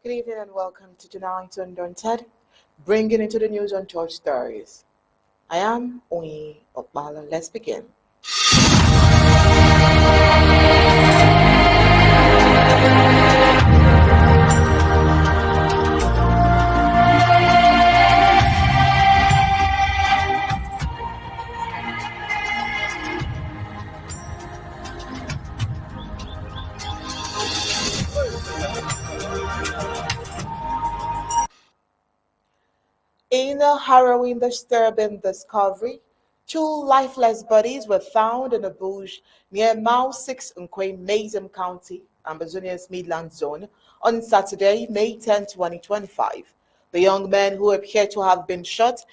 Good evening and welcome to tonight's Undaunted, bringing into the news untold stories. I am Oyi Opala. Let's begin. In a harrowing, disturbing discovery, two lifeless bodies were found in a bush near Mile 6 Nkwen, Mason County, Amazonia's Midland Zone, on Saturday, May 10, 2025. The young men who appear to have been shot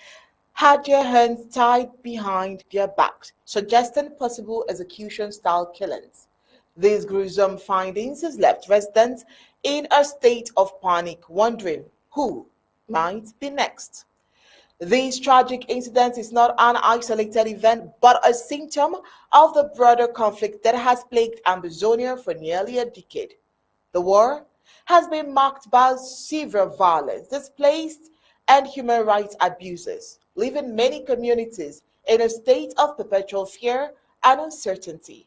had their hands tied behind their backs, suggesting possible execution style killings. These gruesome findings has left residents in a state of panic, wondering who might be next. This tragic incident is not an isolated event, but a symptom of the broader conflict that has plagued Amazonia for nearly a decade. The war has been marked by severe violence, displaced, and human rights abuses, leaving many communities in a state of perpetual fear and uncertainty.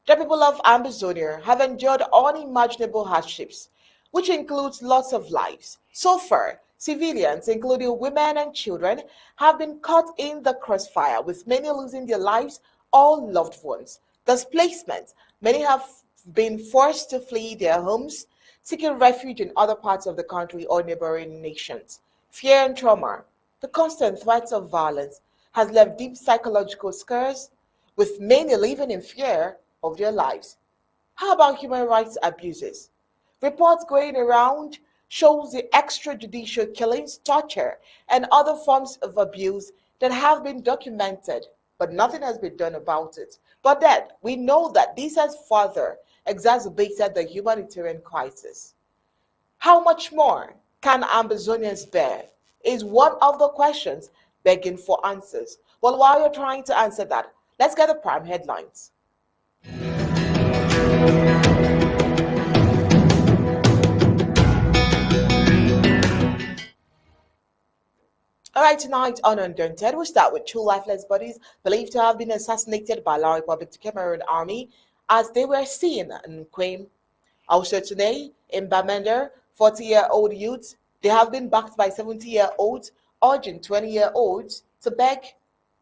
The people of Amazonia have endured unimaginable hardships, which includes loss of lives. So far, civilians, including women and children, have been caught in the crossfire, with many losing their lives or loved ones. Displacement, many have been forced to flee their homes, seeking refuge in other parts of the country or neighboring nations. Fear and trauma, the constant threats of violence, has left deep psychological scars, with many living in fear of their lives. How about human rights abuses? Reports going around shows the extrajudicial killings, torture, and other forms of abuse that have been documented, but nothing has been done about it. But then we know that this has further exacerbated the humanitarian crisis. How much more can Amazonians bear? Is one of the questions begging for answers. Well, while you're trying to answer that, let's get the prime headlines. All right, tonight on Undaunted, we start with two lifeless bodies believed to have been assassinated by La Republic of Cameroon army as they were seen in Nkwen. Also today, in Bamanda, 40-year-old youths, they have been backed by 70-year-olds urging 20-year-olds to beg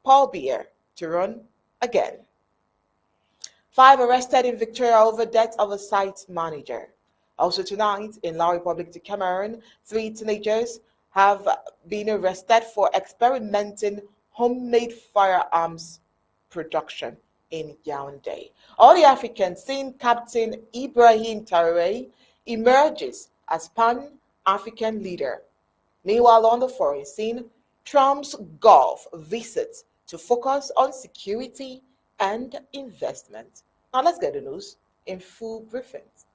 Paul Biya to run again. Five arrested in Victoria over death of a site manager. Also tonight, in La Republic de Cameroon, three teenagers have been arrested for experimenting homemade firearms production in Yaoundé. All the Africans seen Captain Ibrahim Traoré emerges as Pan-African leader. Meanwhile, on the foreign scene, Trump's Gulf visits to focus on security and investment. Now let's get the news in full briefings.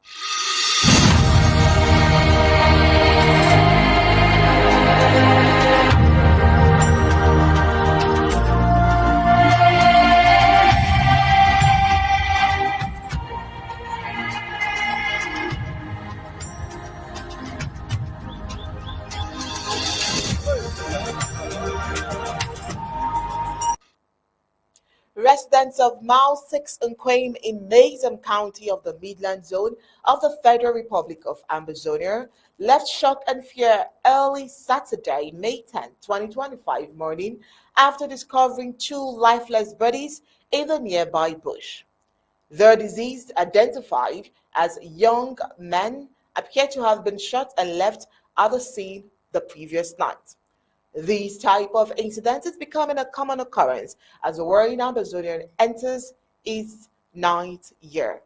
Residents of Mile 6 Nkwen in Mason County of the Midland Zone of the Federal Republic of Amazonia left shock and fear early Saturday, May 10, 2025 morning after discovering two lifeless bodies in the nearby bush. The deceased, identified as young men, appear to have been shot and left at the scene the previous night. These type of incidents is becoming a common occurrence as the war in Amazonia enters its ninth year.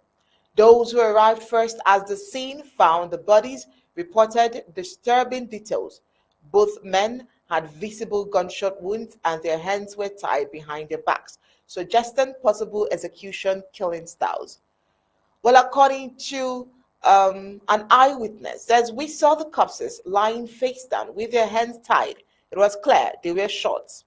Those who arrived first at the scene found the bodies reported disturbing details. Both men had visible gunshot wounds and their hands were tied behind their backs, suggesting possible execution killing styles. Well, according to an eyewitness, says we saw the corpses lying face down with their hands tied. It was clear they were shot.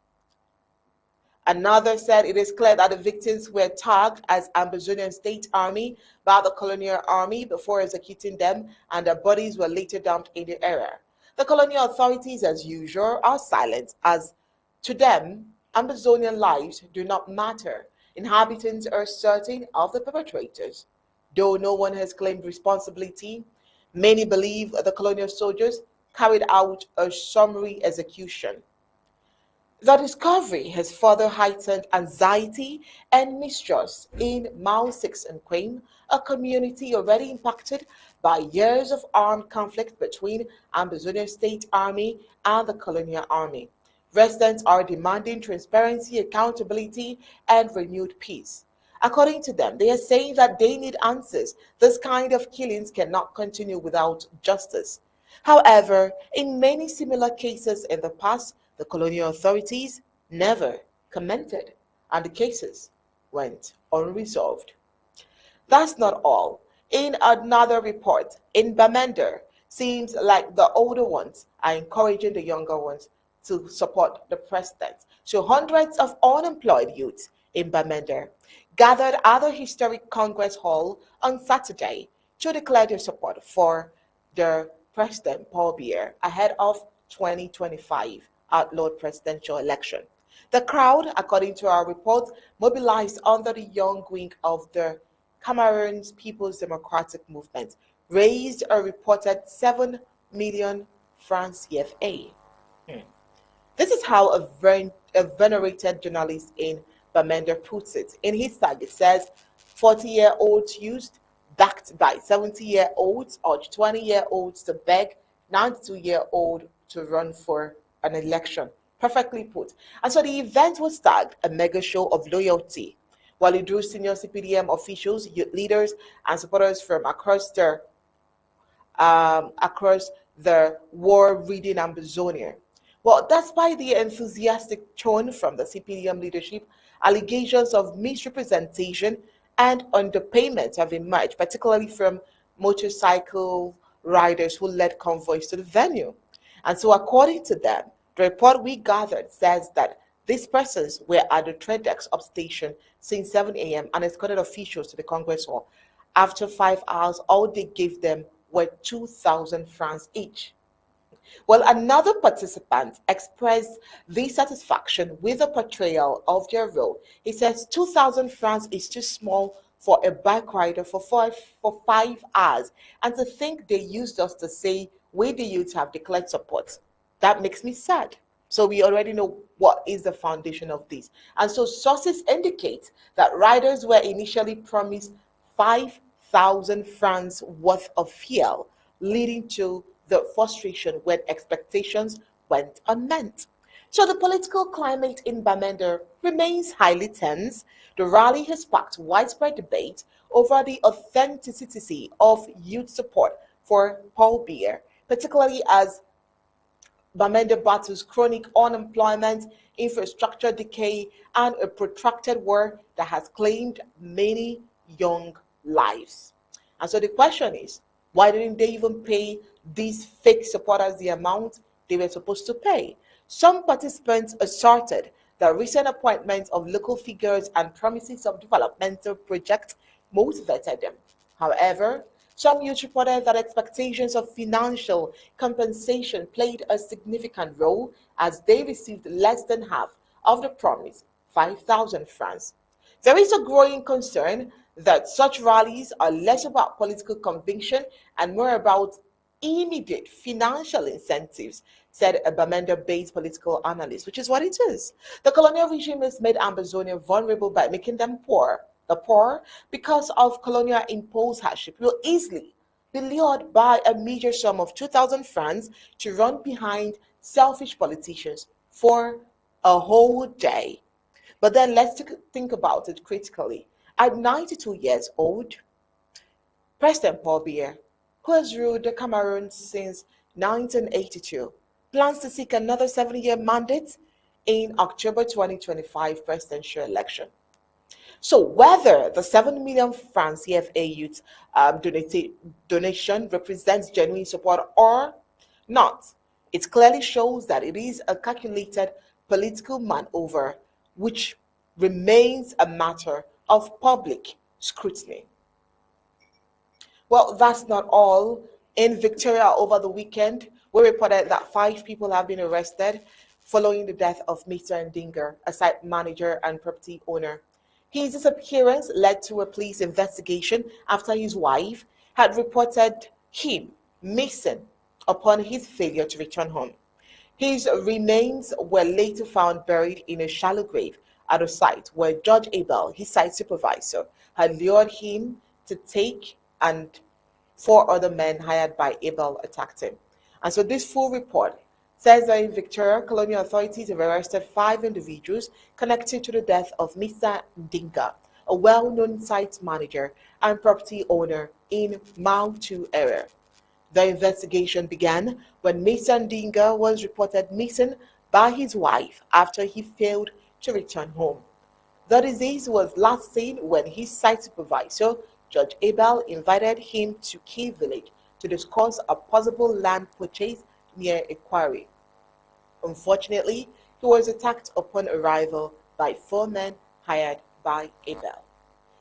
Another said it is clear that the victims were tagged as Ambazonian State Army by the colonial army before executing them, and their bodies were later dumped in the area. The colonial authorities, as usual, are silent, as to them, Ambazonian lives do not matter. Inhabitants are certain of the perpetrators. Though no one has claimed responsibility, many believe the colonial soldiers carried out a summary execution. The discovery has further heightened anxiety and mistrust in Mao 6 and Nkwen, a community already impacted by years of armed conflict between Ambazonian State Army and the colonial army. Residents are demanding transparency, accountability, and renewed peace. According to them, they are saying that they need answers. This kind of killings cannot continue without justice. However, in many similar cases in the past, the colonial authorities never commented, and the cases went unresolved. That's not all. In another report, in Bamanda, seems like the older ones are encouraging the younger ones to support the president. So hundreds of unemployed youths in Bamanda gathered at the historic Congress Hall on Saturday to declare their support for the President Paul Biya ahead of 2025 outlawed presidential election. The crowd, according to our report, mobilized under the young wing of the Cameroon's People's Democratic Movement, raised a reported 7 million francs CFA. This is how a venerated journalist in Bamanda puts it. In his tag, it says 40-year-olds used, backed by 70-year-olds, urged 20-year-olds to beg 92-year-old to run for an election. Perfectly put. And so the event was tagged a mega show of loyalty, while it drew senior CPDM officials, youth leaders, and supporters from across the war-ridden Amazonia. Well, despite the enthusiastic tone from the CPDM leadership, allegations of misrepresentation and underpayment have emerged, particularly from motorcycle riders who led convoys to the venue. And so, according to them, the report we gathered says that these persons were at the Tredex upstation since 7 a.m. and escorted officials to the Congress Hall. After 5 hours, all they gave them were 2,000 francs each. Well, another participant expressed dissatisfaction with the portrayal of their role. He says 2,000 francs is too small for a bike rider for 5 hours, and to think they used us to say we the youth have declared support. That makes me sad. So we already know what is the foundation of this. And so sources indicate that riders were initially promised 5,000 francs worth of fuel, leading to the frustration when expectations went unmet. So the political climate in Bamanda remains highly tense. The rally has sparked widespread debate over the authenticity of youth support for Paul Biya, particularly as Bamanda battles chronic unemployment, infrastructure decay, and a protracted war that has claimed many young lives. And so the question is, why didn't they even pay these fake supporters the amount they were supposed to pay? Some participants asserted that recent appointments of local figures and promises of developmental projects motivated them. However, some youth reported that expectations of financial compensation played a significant role as they received less than half of the promised 5,000 francs. There is a growing concern that such rallies are less about political conviction and more about immediate financial incentives, said a Bamanda-based political analyst, which is what it is. The colonial regime has made Amazonia vulnerable by making them poor. The poor, because of colonial imposed hardship, will easily be lured by a meager sum of 2,000 francs to run behind selfish politicians for a whole day. But then let's think about it critically. At 92 years old, President Paul Biya, who has ruled the Cameroon since 1982, plans to seek another 7-year mandate in October 2025 presidential election. So whether the 7 million francs CFA youth donation represents genuine support or not, it clearly shows that it is a calculated political maneuver which remains a matter of public scrutiny. Well, that's not all. In Victoria over the weekend, we reported that 5 people have been arrested following the death of Mr. Ndinga, a site manager and property owner. His disappearance led to a police investigation after his wife had reported him missing upon his failure to return home. His remains were later found buried in a shallow grave at a site where Judge Abel, his site supervisor, had lured him to take, and 4 other men hired by Abel attacked him. And so this full report says that in Victoria, colonial authorities have arrested 5 individuals connected to the death of Mr. Ndinga, a well-known site manager and property owner in Mao 2 area. The investigation began when Mr. Ndinga was reported missing by his wife after he failed to return home. The deceased was last seen when his site supervisor, Judge Abel, invited him to Key Village to discuss a possible land purchase near a quarry. Unfortunately, he was attacked upon arrival by 4 men hired by Abel.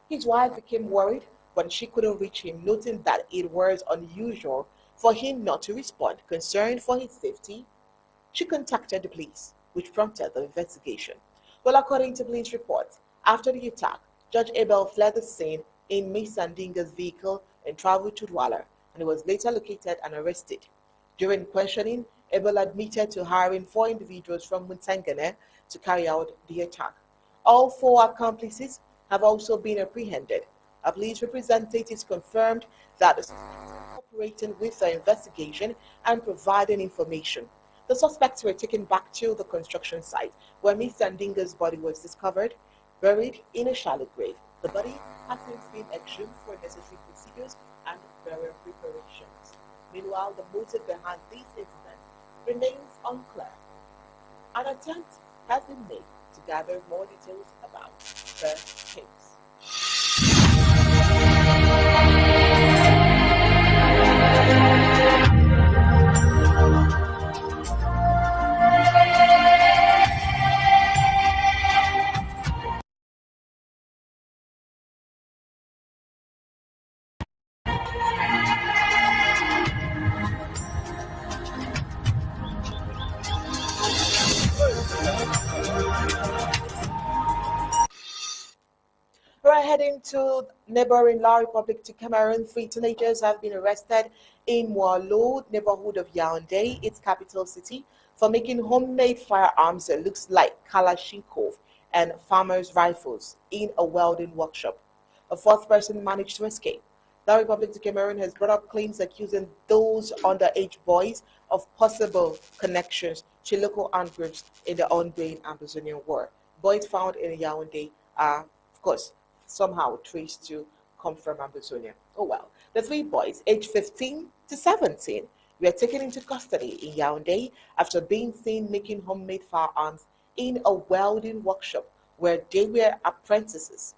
His wife became worried when she couldn't reach him, noting that it was unusual for him not to respond. Concerned for his safety, she contacted the police, which prompted the investigation. Well, according to police reports, after the attack, Judge Abel fled the scene in Miss Ndinga's vehicle and traveled to Douala, and he was later located and arrested. During questioning, Abel admitted to hiring 4 individuals from Muntangane to carry out the attack. All 4 accomplices have also been apprehended. A police representative confirmed that the suspects were cooperating with the investigation and providing information. The suspects were taken back to the construction site where Mr. Ndinga's body was discovered, buried in a shallow grave. The body has since been exhumed for necessary procedures and burial preparations. Meanwhile, the motive behind these incidents remains unclear. An attempt has been made to gather more details about the case. We're heading to neighboring La Republic to Cameroon. 3 teenagers have been arrested in Moalo, neighborhood of Yaoundé, its capital city, for making homemade firearms that looks like Kalashnikov and farmers' rifles in a welding workshop. A 4th person managed to escape. La Republic to Cameroon has brought up claims accusing those underage boys of possible connections to local armed groups in the ongoing Amazonian war. Boys found in Yaoundé are, of course, somehow traced to come from Amazonia. Oh well. The 3 boys, aged 15 to 17, were taken into custody in Yaoundé after being seen making homemade firearms in a welding workshop where they were apprentices.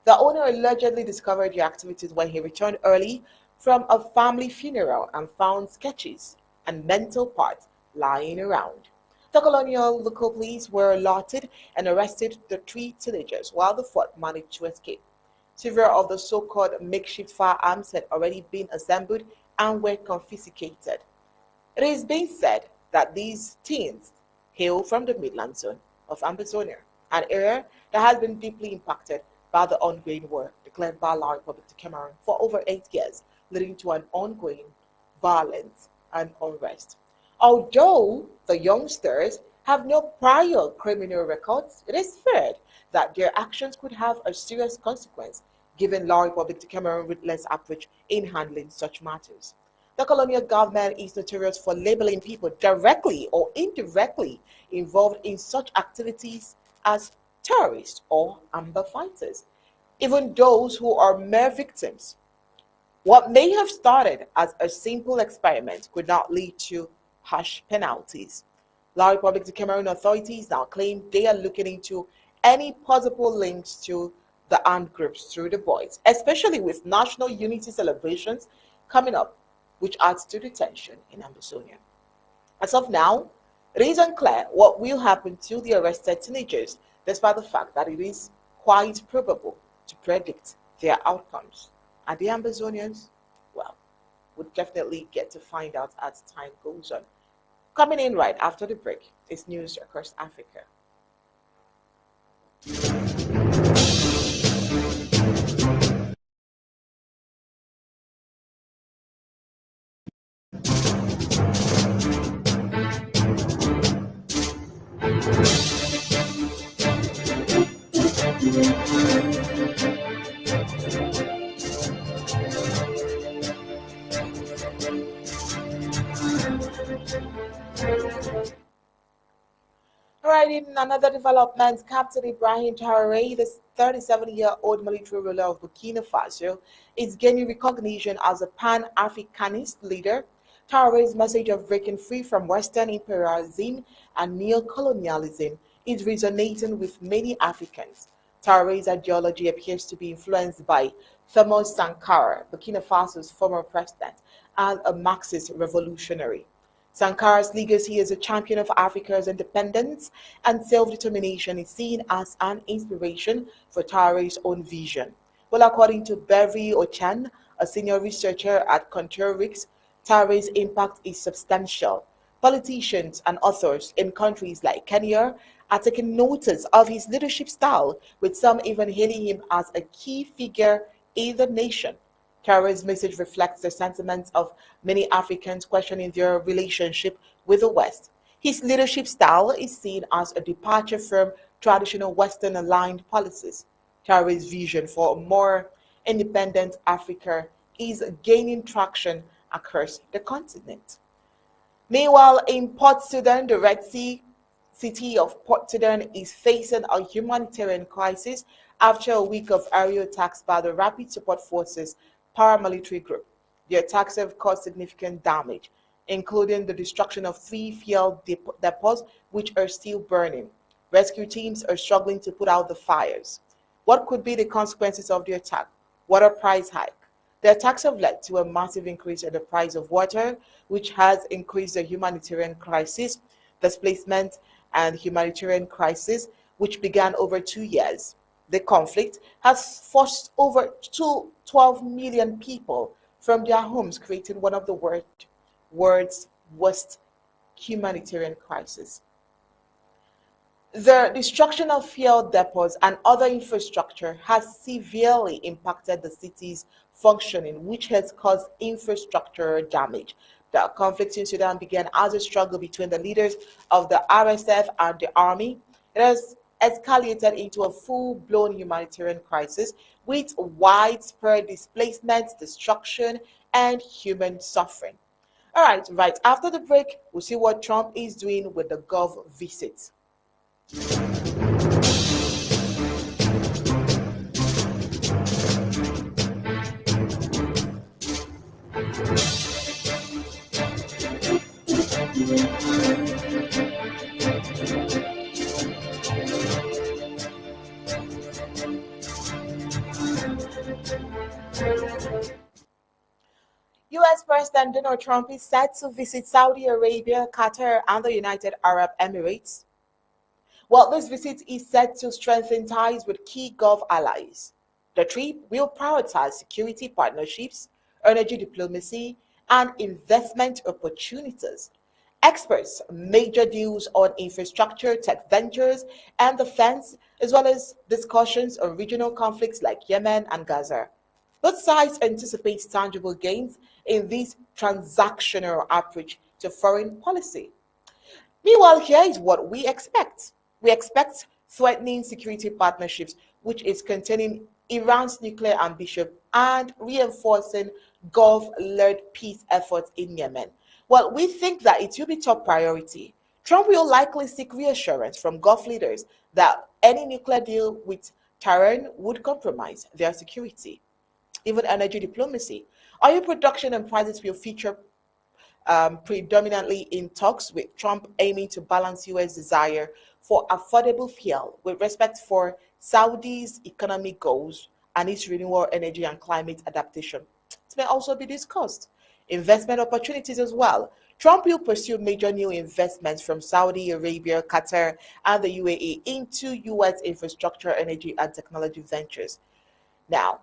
The owner allegedly discovered the activities when he returned early from a family funeral and found sketches and metal parts lying around. The colonial local police were alerted and arrested the 3 teenagers, while the 4th managed to escape. Several of the so-called makeshift firearms had already been assembled and were confiscated. It is being said that these teens hail from the Midland zone of Amazonia, an area that has been deeply impacted by the ongoing war declared by La Republic to Cameroon for over 8 years, leading to an ongoing violence and unrest. Although the youngsters have no prior criminal records, it is feared that their actions could have a serious consequence given La Republic to Cameroon's ruthless approach in handling such matters. The colonial government is notorious for labeling people directly or indirectly involved in such activities as terrorists or amber fighters, even those who are mere victims. What may have started as a simple experiment could now lead to harsh penalties. La Republic to Cameroon authorities now claim they are looking into any possible links to the armed groups through the boys, especially with national unity celebrations coming up, which adds to the tension in Amazonia. As of now, it is unclear what will happen to the arrested teenagers despite the fact that it is quite probable to predict their outcomes. And the Amazonians, well, would definitely get to find out as time goes on. Coming in right after the break is news across Africa. Right, in another development, Captain Ibrahim Traoré, the 37-year-old military ruler of Burkina Faso, is gaining recognition as a pan-Africanist leader. Traoré's message of breaking free from Western imperialism and neo-colonialism is resonating with many Africans. Traoré's ideology appears to be influenced by Thomas Sankara, Burkina Faso's former president, and a Marxist revolutionary. Sankara's legacy as a champion of Africa's independence and self-determination is seen as an inspiration for Traoré's own vision. Well, according to Beverly Ochan, a senior researcher at Contourix, Traoré's impact is substantial. Politicians and authors in countries like Kenya are taking notice of his leadership style, with some even hailing him as a key figure in the nation. Traoré's message reflects the sentiments of many Africans questioning their relationship with the West. His leadership style is seen as a departure from traditional Western aligned policies. Traoré's vision for a more independent Africa is gaining traction across the continent. Meanwhile, in Port Sudan, the Red Sea city of Port Sudan is facing a humanitarian crisis after a week of aerial attacks by the Rapid Support Forces paramilitary group. The attacks have caused significant damage, including the destruction of three fuel depots which are still burning. Rescue teams are struggling to put out the fires. What could be the consequences of the attack? Water price hike. The attacks have led to a massive increase in the price of water, which has increased the humanitarian crisis, displacement, and humanitarian crisis, which began over 2 years. The conflict has forced over 12 million people from their homes, creating one of the world's worst humanitarian crises. The destruction of fuel depots and other infrastructure has severely impacted the city's functioning, which has caused infrastructure damage. The conflict in Sudan began as a struggle between the leaders of the RSF and the army. It has escalated into a full-blown humanitarian crisis with widespread displacement, destruction, and human suffering. All right, right after the break, we'll see what Trump is doing with the Gulf visit. US President Donald Trump is set to visit Saudi Arabia, Qatar, and the United Arab Emirates. Well, this visit is set to strengthen ties with key Gulf allies. The trip will prioritize security partnerships, energy diplomacy, and investment opportunities. Experts major deals on infrastructure, tech ventures, and defense, as well as discussions on regional conflicts like Yemen and Gaza. Both sides anticipate tangible gains in this transactional approach to foreign policy. Meanwhile, here is what we expect. We expect threatening security partnerships, which is containing Iran's nuclear ambition and reinforcing Gulf-led peace efforts in Yemen. Well, we think that it will be top priority. Trump will likely seek reassurance from Gulf leaders that any nuclear deal with Tehran would compromise their security. Even energy diplomacy. Oil production and prices will feature predominantly in talks, with Trump aiming to balance US desire for affordable fuel with respect for Saudi's economic goals and its renewable energy and climate adaptation. It may also be discussed. Investment opportunities as well. Trump will pursue major new investments from Saudi Arabia, Qatar, and the UAE into U.S. infrastructure, energy, and technology ventures. Now,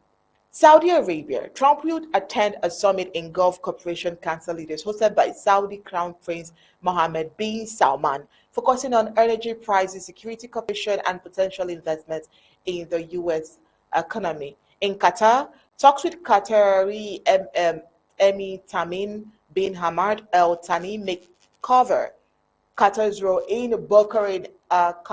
Saudi Arabia, Trump will attend a summit in Gulf Cooperation Council leaders hosted by Saudi Crown Prince Mohammed bin Salman, focusing on energy prices, security cooperation, and potential investments in the U.S. economy. In Qatar, talks with Qatari Emir Tamim bin Hamad Al Thani make cover Qatar's role in brokering Gaza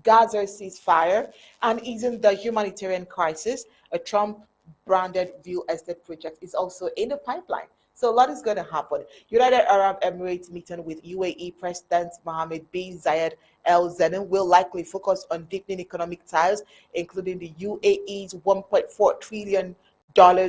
ceasefire and easing the humanitarian crisis. A Trump branded real estate project is also in the pipeline. So a lot is going to happen. United Arab Emirates meeting with UAE President Mohammed bin Zayed Al Zenin will likely focus on deepening economic ties, including the UAE's $1.4 trillion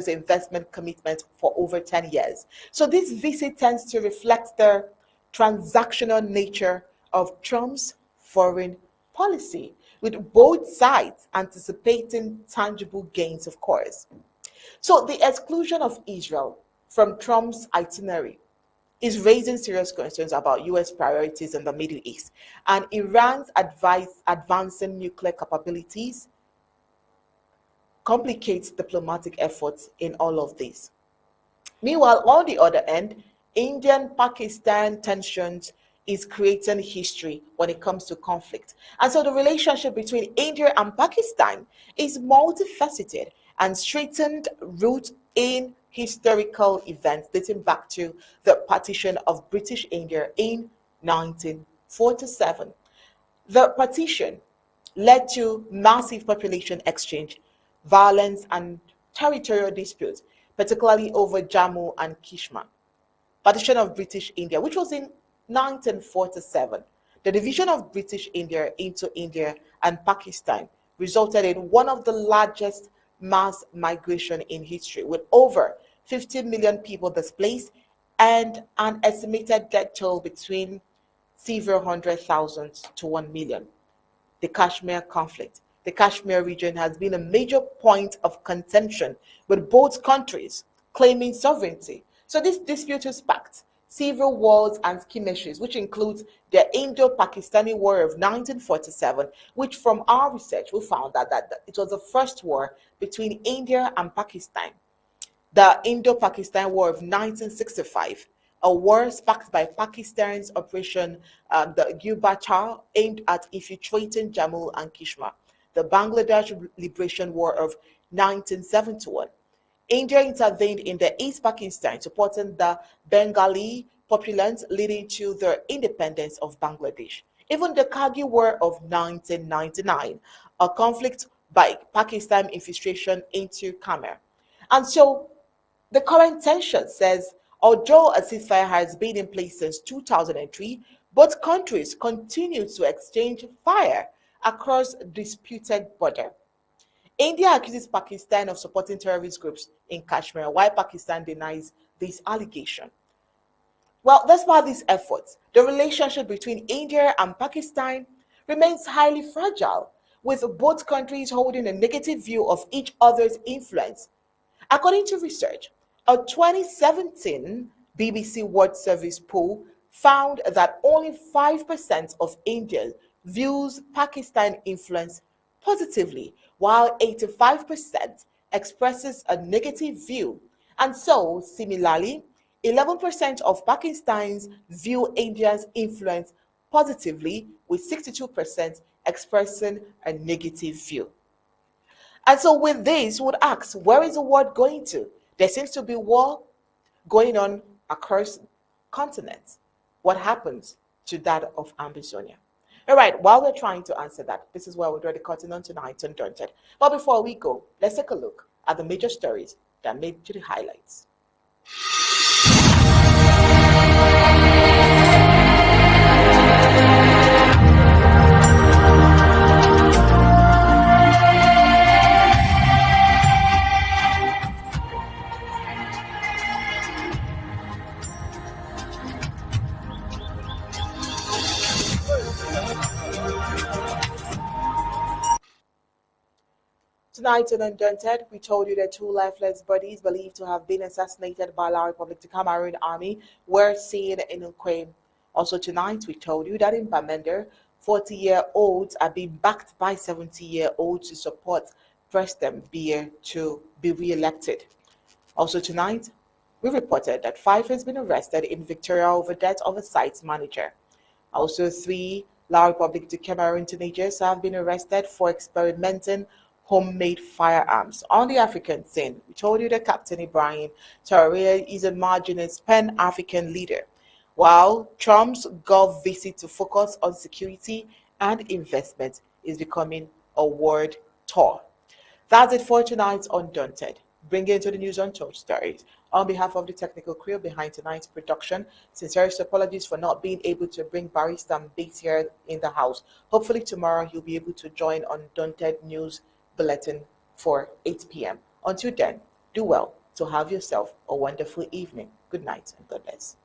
investment commitment for over 10 years. So this visit tends to reflect the transactional nature of Trump's foreign policy, with both sides anticipating tangible gains, of course. So the exclusion of Israel from Trump's itinerary is raising serious concerns about U.S. priorities in the Middle East and Iran's advancing nuclear capabilities complicates diplomatic efforts in all of this. Meanwhile, on the other end, Indian Pakistan tensions is creating history when it comes to conflict. And so the relationship between India and Pakistan is multifaceted and straightened root in historical events dating back to the partition of British India in 1947. The partition led to massive population exchange, violence, and territorial disputes, particularly over Jammu and Kashmir. Partition of British India, which was in 1947. The division of British India into India and Pakistan resulted in one of the largest mass migration in history, with over 50 million people displaced and an estimated death toll between several hundred thousand to 1 million. The Kashmir conflict. The Kashmir region has been a major point of contention, with both countries claiming sovereignty. So this dispute has sparked several wars and skirmishes, which includes the Indo-Pakistani War of 1947, which from our research we found that it was the first war between India and Pakistan. The Indo-Pakistan War of 1965, a war sparked by Pakistan's Operation the Gilbachar, aimed at infiltrating Jammu and Kashmir. The Bangladesh Liberation War of 1971. India intervened in the East Pakistan, supporting the Bengali populace, leading to the independence of Bangladesh. Even the Kargil War of 1999, a conflict by Pakistan infiltration into Kashmir. And so the current tension says, although a ceasefire has been in place since 2003, both countries continue to exchange fire across disputed border. India accuses Pakistan of supporting terrorist groups in Kashmir, while Pakistan denies this allegation. Well, despite these efforts, the relationship between India and Pakistan remains highly fragile, with both countries holding a negative view of each other's influence. According to research, a 2017 BBC World Service poll found that only 5% of Indians views Pakistan influence positively, while 85% expresses a negative view. And so, similarly, 11% of Pakistanis view India's influence positively, with 62% expressing a negative view. And so, with this, we would ask, where is the world going to? There seems to be war going on across continents. What happens to that of Ambazonia? All right, while we're trying to answer that, this is where we're already cutting on tonight, Undaunted. But before we go, let's take a look at the major stories that made to the highlights. tonight on Undaunted, we told you that two lifeless bodies believed to have been assassinated by La Republic of Cameroon army were seen in Nkwen. Also tonight, we told you that in Bamanda, 40-year-olds are being backed by 70-year-olds to support President Biya to be re-elected. Also tonight, we reported that 5 has been arrested in Victoria over death of a site manager. Also, 3 La Republic de Cameroon teenagers have been arrested for experimenting homemade firearms on the African scene. We told you that Captain Ibrahim Traoré is emerging as Pan-African leader, while Trump's Gulf visit to focus on security and investment is becoming a world tour. That's it for tonight's Undaunted. Bringing into the news untold stories. On behalf of the technical crew behind tonight's production, sincerest apologies for not being able to bring Barrister Bates here in the house. Hopefully tomorrow he'll be able to join Undaunted News Bulletin for 8 p.m. Until then, do well to have yourself a wonderful evening. Good night and God bless.